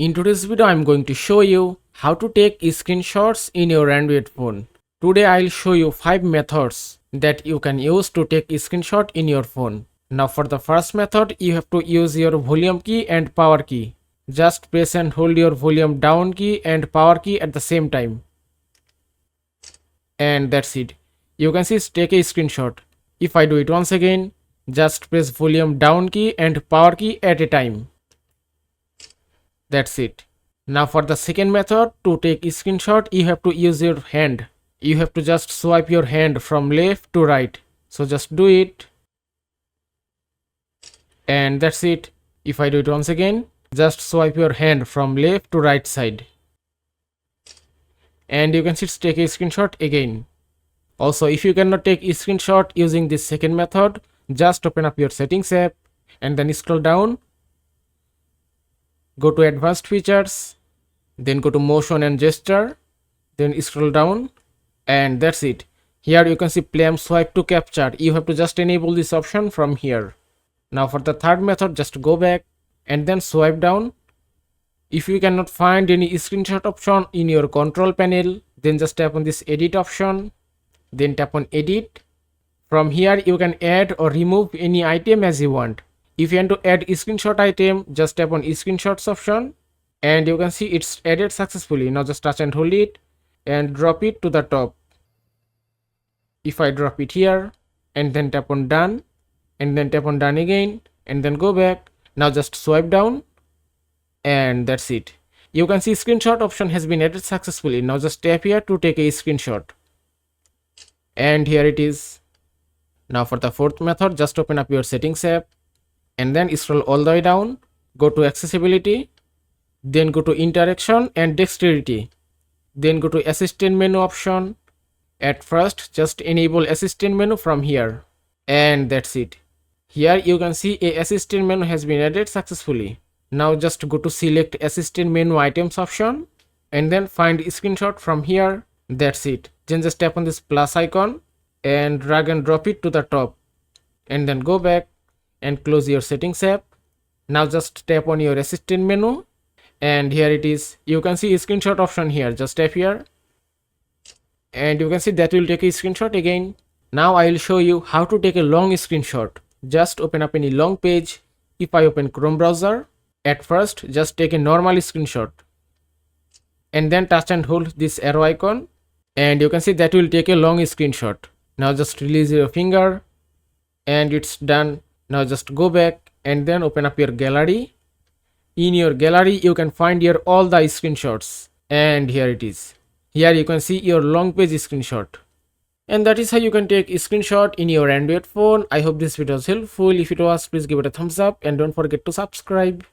In today's video, I'm going to show you how to take screenshots in your Android phone. Today, I'll show you 5 methods that you can use to take a screenshot in your phone. Now for the first method, you have to use your volume key and power key. Just press and hold your volume down key and power key at the same time. And that's it. You can see take a screenshot. If I do it once again, just press volume down key and power key at a time. That's it. Now for the second method, to take a screenshot, you have to use your hand. You have to just swipe your hand from left to right. So just do it. And that's it. If I do it once again, just swipe your hand from left to right side. And you can see take a screenshot again. Also, if you cannot take a screenshot using this second method, just open up your settings app and then scroll down. Go to advanced features, then go to motion and gesture, then scroll down, and that's it. Here you can see palm swipe to capture. You have to just enable this option from here. Now for the third method, just go back and then swipe down. If you cannot find any screenshot option in your control panel, then just tap on this edit option, then tap on edit. From here you can add or remove any item as you want. If you want to add a screenshot item, just tap on screenshots option and you can see it's added successfully. Now just touch and hold it and drop it to the top. If I drop it here and then tap on done and then tap on done again and then go back, now just swipe down and that's it. You can see screenshot option has been added successfully. Now just tap here to take a screenshot. And here it is. Now for the fourth method, just open up your settings app and then scroll all the way down, go to accessibility, then go to interaction and dexterity, then go to assistant menu option. At first, just enable assistant menu from here, and that's it. Here you can see a assistant menu has been added successfully. Now just go to select assistant menu items option and then find screenshot from here. That's it. Then just tap on this plus icon and drag and drop it to the top and then go back and close your settings app. Now just tap on your assistant menu and here it is. You can see a screenshot option here. Just tap here and you can see that will take a screenshot again. Now I will show you how to take a long screenshot. Just open up any long page. If I open Chrome browser, at first just take a normal screenshot and then touch and hold this arrow icon and you can see that will take a long screenshot. Now just release your finger and it's done. Now just go back and then open up your gallery. In your gallery you can find here all the screenshots and here it is. Here you can see your long page screenshot. And that is how you can take a screenshot in your Android phone. I hope this video was helpful. If it was, please give it a thumbs up and don't forget to subscribe.